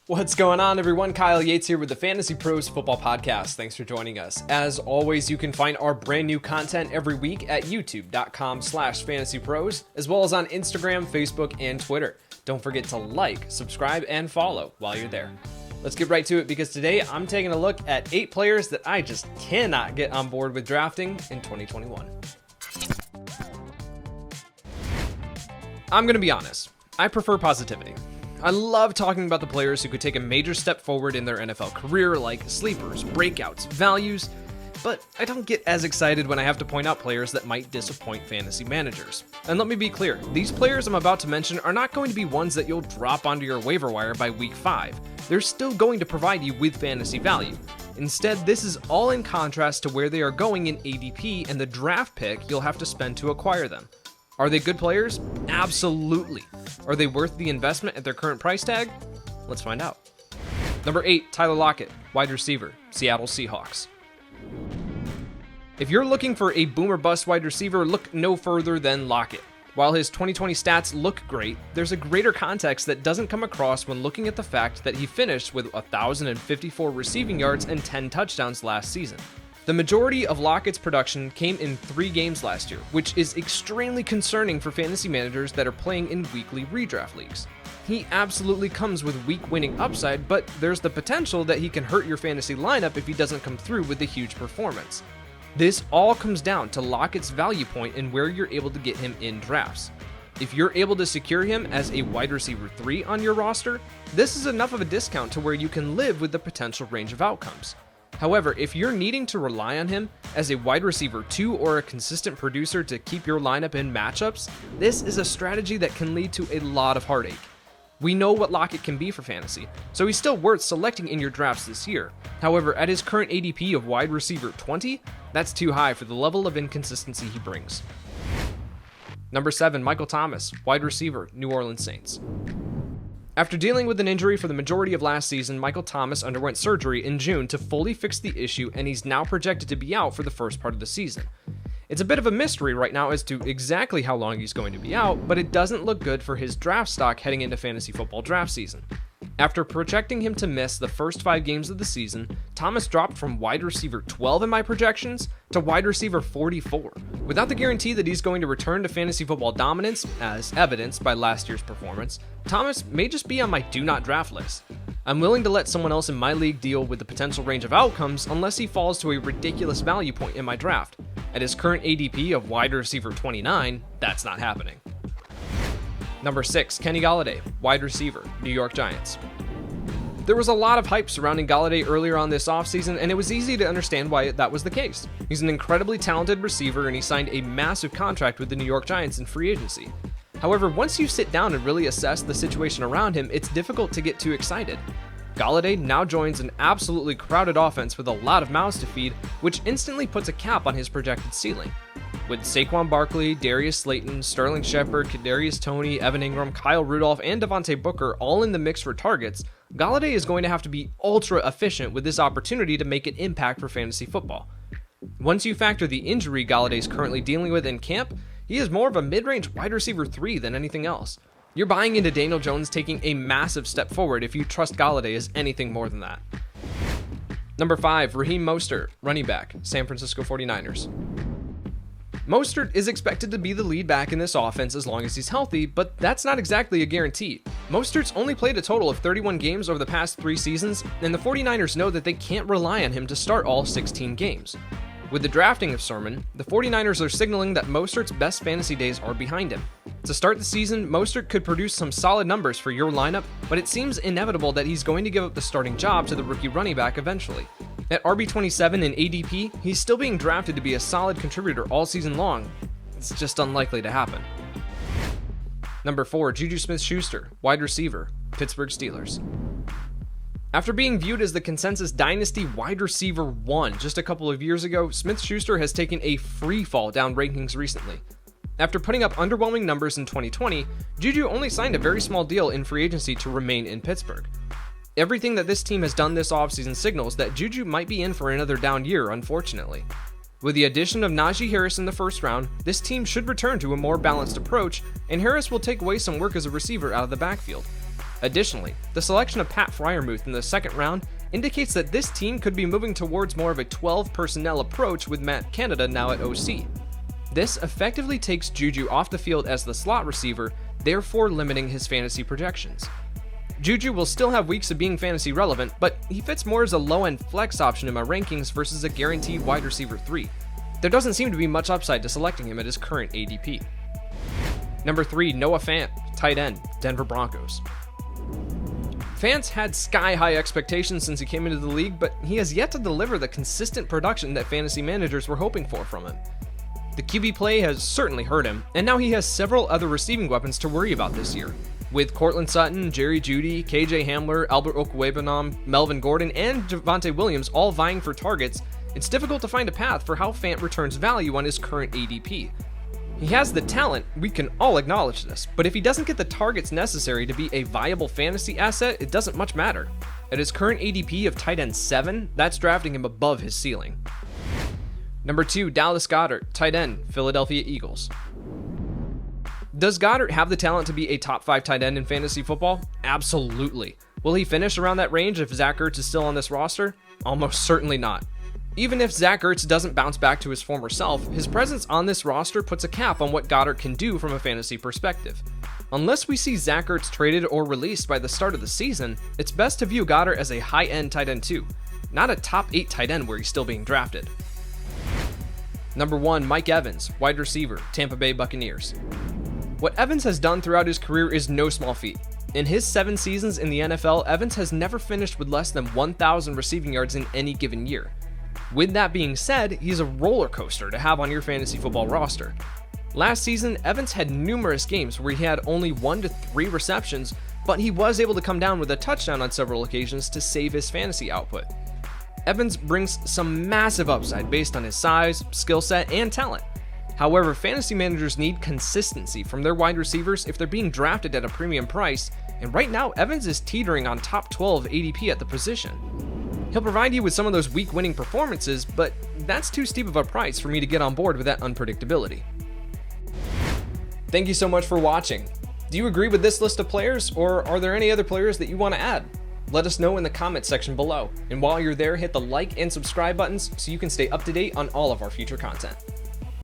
What's going on, everyone? Kyle Yates here with the Fantasy Pros Football Podcast. Thanks for joining us. As always, you can find our brand new content every week at youtube.com/fantasypros, as well as on Instagram, Facebook, and Twitter. Don't forget to like, subscribe, and follow while you're there. Let's get right to it, because today I'm taking a look at 8 players that I just cannot get on board with drafting in 2021. I'm going to be honest. I prefer positivity. I love talking about the players who could take a major step forward in their NFL career, like sleepers, breakouts, values, but I don't get as excited when I have to point out players that might disappoint fantasy managers. And let me be clear, these players I'm about to mention are not going to be ones that you'll drop onto your waiver wire by week 5. They're still going to provide you with fantasy value. Instead, this is all in contrast to where they are going in ADP and the draft pick you'll have to spend to acquire them. Are they good players? Absolutely. Are they worth the investment at their current price tag? Let's find out. Number 8, Tyler Lockett, wide receiver, Seattle Seahawks. If you're looking for a boom or bust wide receiver, look no further than Lockett. While his 2020 stats look great, there's a greater context that doesn't come across when looking at the fact that he finished with 1,054 receiving yards and 10 touchdowns last season. The majority of Lockett's production came in 3 games last year, which is extremely concerning for fantasy managers that are playing in weekly redraft leagues. He absolutely comes with week winning upside, but there's the potential that he can hurt your fantasy lineup if he doesn't come through with a huge performance. This all comes down to Lockett's value point and where you're able to get him in drafts. If you're able to secure him as a wide receiver 3 on your roster, this is enough of a discount to where you can live with the potential range of outcomes. However, if you're needing to rely on him as a wide receiver 2 or a consistent producer to keep your lineup in matchups, this is a strategy that can lead to a lot of heartache. We know what Lockett can be for fantasy, so he's still worth selecting in your drafts this year. However, at his current ADP of wide receiver 20, that's too high for the level of inconsistency he brings. Number 7, Michael Thomas, wide receiver, New Orleans Saints. After dealing with an injury for the majority of last season, Michael Thomas underwent surgery in June to fully fix the issue, and he's now projected to be out for the first part of the season. It's a bit of a mystery right now as to exactly how long he's going to be out, but it doesn't look good for his draft stock heading into fantasy football draft season. After projecting him to miss the first 5 games of the season, Thomas dropped from wide receiver 12 in my projections to wide receiver 44. Without the guarantee that he's going to return to fantasy football dominance, as evidenced by last year's performance, Thomas may just be on my do not draft list. I'm willing to let someone else in my league deal with the potential range of outcomes unless he falls to a ridiculous value point in my draft. At his current ADP of wide receiver 29, that's not happening. Number 6, Kenny Golladay, wide receiver, New York Giants. There was a lot of hype surrounding Golladay earlier on this offseason, and it was easy to understand why that was the case. He's an incredibly talented receiver, and he signed a massive contract with the New York Giants in free agency. However, once you sit down and really assess the situation around him, it's difficult to get too excited. Golladay now joins an absolutely crowded offense with a lot of mouths to feed, which instantly puts a cap on his projected ceiling. With Saquon Barkley, Darius Slayton, Sterling Shepard, Kadarius Toney, Evan Ingram, Kyle Rudolph, and Devontae Booker all in the mix for targets, Golladay is going to have to be ultra efficient with this opportunity to make an impact for fantasy football. Once you factor the injury Golladay is currently dealing with in camp, he is more of a mid-range wide receiver 3 than anything else. You're buying into Daniel Jones taking a massive step forward if you trust Golladay as anything more than that. Number 5, Raheem Mostert, running back, San Francisco 49ers. Mostert is expected to be the lead back in this offense as long as he's healthy, but that's not exactly a guarantee. Mostert's only played a total of 31 games over the past 3 seasons, and the 49ers know that they can't rely on him to start all 16 games. With the drafting of Sermon, the 49ers are signaling that Mostert's best fantasy days are behind him. To start the season, Mostert could produce some solid numbers for your lineup, but it seems inevitable that he's going to give up the starting job to the rookie running back eventually. At RB27 in ADP, he's still being drafted to be a solid contributor all season long. It's just unlikely to happen. Number 4, JuJu SmithSchuster, wide receiver, Pittsburgh Steelers. After being viewed as the consensus dynasty wide receiver 1 just a couple of years ago, SmithSchuster has taken a free fall down rankings recently. After putting up underwhelming numbers in 2020, JuJu only signed a very small deal in free agency to remain in Pittsburgh. Everything that this team has done this offseason signals that JuJu might be in for another down year, unfortunately. With the addition of Najee Harris in the first round, this team should return to a more balanced approach, and Harris will take away some work as a receiver out of the backfield. Additionally, the selection of Pat Freiermuth in the second round indicates that this team could be moving towards more of a 12 personnel approach with Matt Canada now at OC. This effectively takes JuJu off the field as the slot receiver, therefore limiting his fantasy projections. JuJu will still have weeks of being fantasy relevant, but he fits more as a low-end flex option in my rankings versus a guaranteed wide receiver 3. There doesn't seem to be much upside to selecting him at his current ADP. Number 3, Noah Fant, tight end, Denver Broncos. Fant's had sky-high expectations since he came into the league, but he has yet to deliver the consistent production that fantasy managers were hoping for from him. The QB play has certainly hurt him, and now he has several other receiving weapons to worry about this year. With Cortland Sutton, Jerry Jeudy, KJ Hamler, Albert Okwuegbunam, Melvin Gordon, and Javonte Williams all vying for targets, it's difficult to find a path for how Fant returns value on his current ADP. He has the talent, we can all acknowledge this, but if he doesn't get the targets necessary to be a viable fantasy asset, it doesn't much matter. At his current ADP of tight end 7, that's drafting him above his ceiling. Number 2, Dallas Goedert, tight end, Philadelphia Eagles. Does Goedert have the talent to be a top 5 tight end in fantasy football? Absolutely. Will he finish around that range if Zach Ertz is still on this roster? Almost certainly not. Even if Zach Ertz doesn't bounce back to his former self, his presence on this roster puts a cap on what Goedert can do from a fantasy perspective. Unless we see Zach Ertz traded or released by the start of the season, it's best to view Goedert as a high-end tight end 2, not a top 8 tight end where he's still being drafted. Number 1, Mike Evans, wide receiver, Tampa Bay Buccaneers. What Evans has done throughout his career is no small feat. In his 7 seasons in the NFL, Evans has never finished with less than 1,000 receiving yards in any given year. With that being said, he's a roller coaster to have on your fantasy football roster. Last season, Evans had numerous games where he had only 1 to 3 receptions, but he was able to come down with a touchdown on several occasions to save his fantasy output. Evans brings some massive upside based on his size, skill set, and talent. However, fantasy managers need consistency from their wide receivers if they're being drafted at a premium price, and right now Evans is teetering on top 12 ADP at the position. He'll provide you with some of those week-winning performances, but that's too steep of a price for me to get on board with that unpredictability. Thank you so much for watching. Do you agree with this list of players, or are there any other players that you want to add? Let us know in the comments section below, and while you're there, hit the like and subscribe buttons so you can stay up to date on all of our future content.